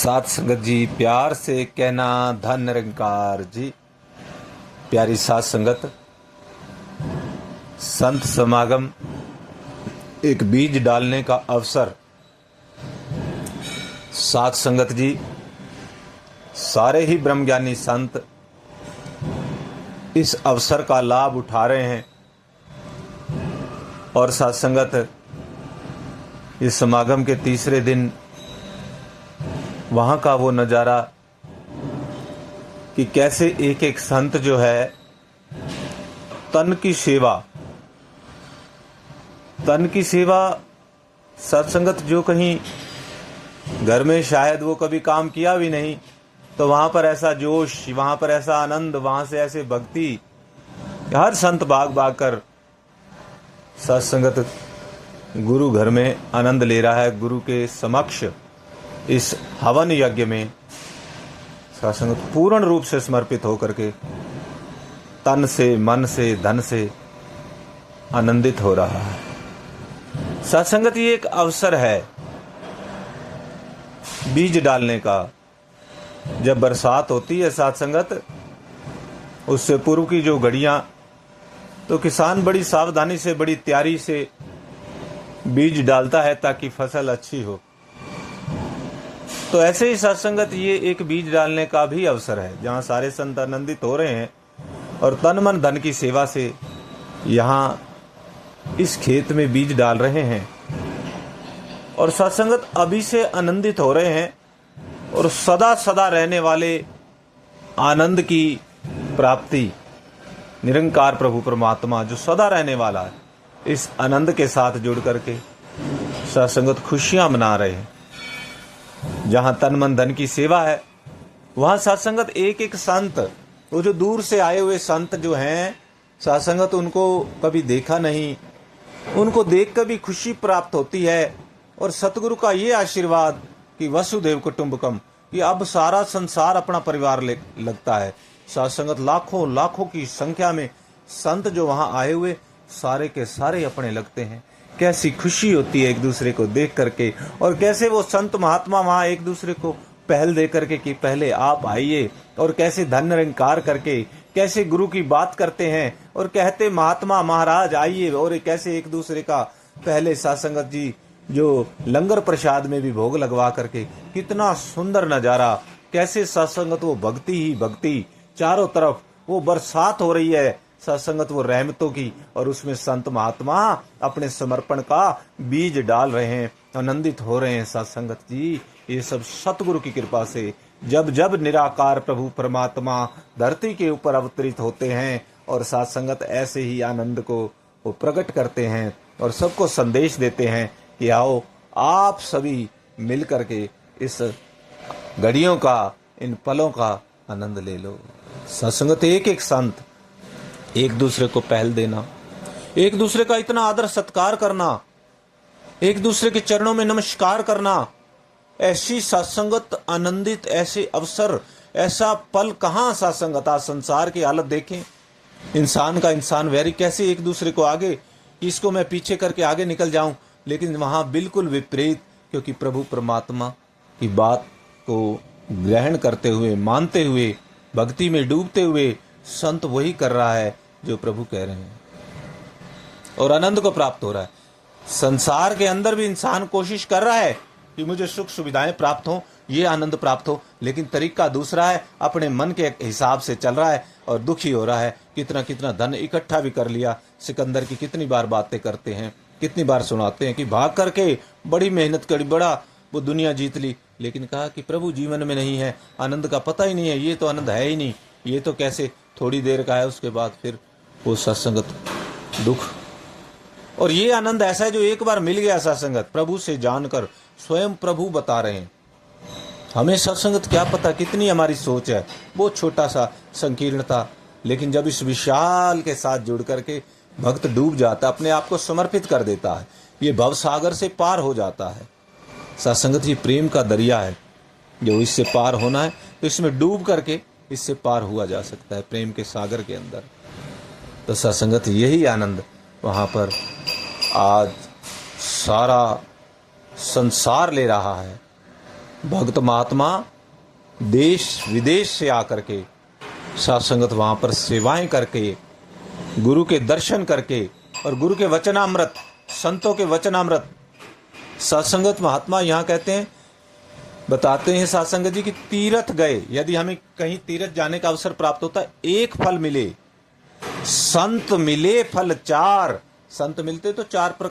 साथ संगत जी, प्यार से कहना धन निरंकार जी। प्यारी साथ संगत, संत समागम एक बीज डालने का अवसर। साथ संगत जी, सारे ही ब्रह्मज्ञानी संत इस अवसर का लाभ उठा रहे हैं और साथ संगत, इस समागम के तीसरे दिन वहाँ का वो नज़ारा कि कैसे एक एक संत जो है तन की सेवा सत्संगत, जो कहीं घर में शायद वो कभी काम किया भी नहीं, तो वहाँ पर ऐसा जोश, वहाँ पर ऐसा आनंद, वहाँ से ऐसे भक्ति, हर संत भाग भाग कर सत्संगत गुरु घर में आनंद ले रहा है। गुरु के समक्ष इस हवन यज्ञ में सत्संगत पूर्ण रूप से समर्पित होकर के तन से, मन से, धन से आनंदित हो रहा है। सत्संगत ये एक अवसर है बीज डालने का। जब बरसात होती है सत्संगत, उससे पूर्व की जो घड़ियां, तो किसान बड़ी सावधानी से, बड़ी तैयारी से बीज डालता है ताकि फसल अच्छी हो। तो ऐसे ही सत्संगत ये एक बीज डालने का भी अवसर है, जहाँ सारे संत आनंदित हो रहे हैं और तन मन धन की सेवा से यहाँ इस खेत में बीज डाल रहे हैं और सत्संगत अभी से आनंदित हो रहे हैं और सदा सदा रहने वाले आनंद की प्राप्ति, निरंकार प्रभु परमात्मा जो सदा रहने वाला है, इस आनंद के साथ जुड़ करके सत्संगत खुशियां मना रहे हैं। जहां तन मन धन की सेवा है, वहां सत्संगत एक एक संत, वो जो दूर से आए हुए संत जो हैं सत्संगत, उनको कभी देखा नहीं, उनको देख कर भी खुशी प्राप्त होती है। और सतगुरु का ये आशीर्वाद कि वसुदेव कुटुंबकम, कि अब सारा संसार अपना परिवार लगता है। सत्संगत लाखों लाखों की संख्या में संत जो वहां आए हुए सारे के सारे अपने लगते हैं। कैसी खुशी होती है एक दूसरे को देख करके, और कैसे वो संत महात्मा वहां एक दूसरे को पहल दे करके कि पहले आप आइए, और कैसे धन निरंकार करके कैसे गुरु की बात करते हैं और कहते महात्मा महाराज आइए, और कैसे एक दूसरे का पहले सत्संगत जी जो लंगर प्रसाद में भी भोग लगवा करके, कितना सुंदर नजारा। कैसे सत्संगत वो भक्ति ही भक्ति, चारों तरफ वो बरसात हो रही है सत्संगत वो रहमतों की, और उसमें संत महात्मा अपने समर्पण का बीज डाल रहे हैं, आनंदित हो रहे हैं। सत्संगत जी, ये सब सतगुरु की कृपा से जब जब निराकार प्रभु परमात्मा धरती के ऊपर अवतरित होते हैं और सत्संगत ऐसे ही आनंद को वो प्रकट करते हैं और सबको संदेश देते हैं कि आओ आप सभी मिल करके इस घड़ियों का, इन पलों का आनंद ले लो। सत्संगत एक एक संत एक दूसरे को पहल देना, एक दूसरे का इतना आदर सत्कार करना, एक दूसरे के चरणों में नमस्कार करना, ऐसी सत्संगत आनंदित, ऐसे अवसर, ऐसा पल कहाँ सत्संगत। संसार की हालत देखें, इंसान का इंसान वैरी, कैसे एक दूसरे को आगे, इसको मैं पीछे करके आगे निकल जाऊं, लेकिन वहां बिल्कुल विपरीत, क्योंकि प्रभु परमात्मा की बात को ग्रहण करते हुए, मानते हुए, भक्ति में डूबते हुए संत वही कर रहा है जो प्रभु कह रहे हैं और आनंद को प्राप्त हो रहा है। संसार के अंदर भी इंसान कोशिश कर रहा है कि मुझे सुख सुविधाएं प्राप्त हो, ये आनंद प्राप्त हो, लेकिन तरीका दूसरा है, अपने मन के हिसाब से चल रहा है और दुखी हो रहा है। कितना कितना धन इकट्ठा भी कर लिया। सिकंदर की कितनी बार बातें करते हैं, कितनी बार सुनाते हैं कि भाग करके बड़ी मेहनत करी, बड़ा वो दुनिया जीत ली, लेकिन कहा कि प्रभु जीवन में नहीं है, आनंद का पता ही नहीं है, ये तो आनंद है ही नहीं, ये तो कैसे थोड़ी देर का है, उसके बाद फिर वो सत्संगत दुख। और ये आनंद ऐसा है जो एक बार मिल गया सत्संगत, प्रभु से जानकर, स्वयं प्रभु बता रहे हैं। हमें सत्संगत क्या पता कितनी हमारी सोच है, वो छोटा सा संकीर्णता, लेकिन जब इस विशाल के साथ जुड़ करके भक्त डूब जाता, अपने आप को समर्पित कर देता है, ये भव सागर से पार हो जाता है। सत्संगत ही प्रेम का दरिया है, जो इससे पार होना है तो इसमें डूब करके इससे पार हुआ जा सकता है, प्रेम के सागर के अंदर। तो सत्संगत यही आनंद वहाँ पर आज सारा संसार ले रहा है। भक्त महात्मा देश विदेश से आकर के साथ संगत वहां पर सेवाएं करके, गुरु के दर्शन करके और गुरु के वचनामृत, संतों के वचनामृत, सत्संगत महात्मा यहाँ कहते हैं, बताते हैं सत्संगत जी की तीर्थ गए, यदि हमें कहीं तीर्थ जाने का अवसर प्राप्त होता है, एक फल मिले, संत मिले फल चार। संत मिलते तो चार प्रकार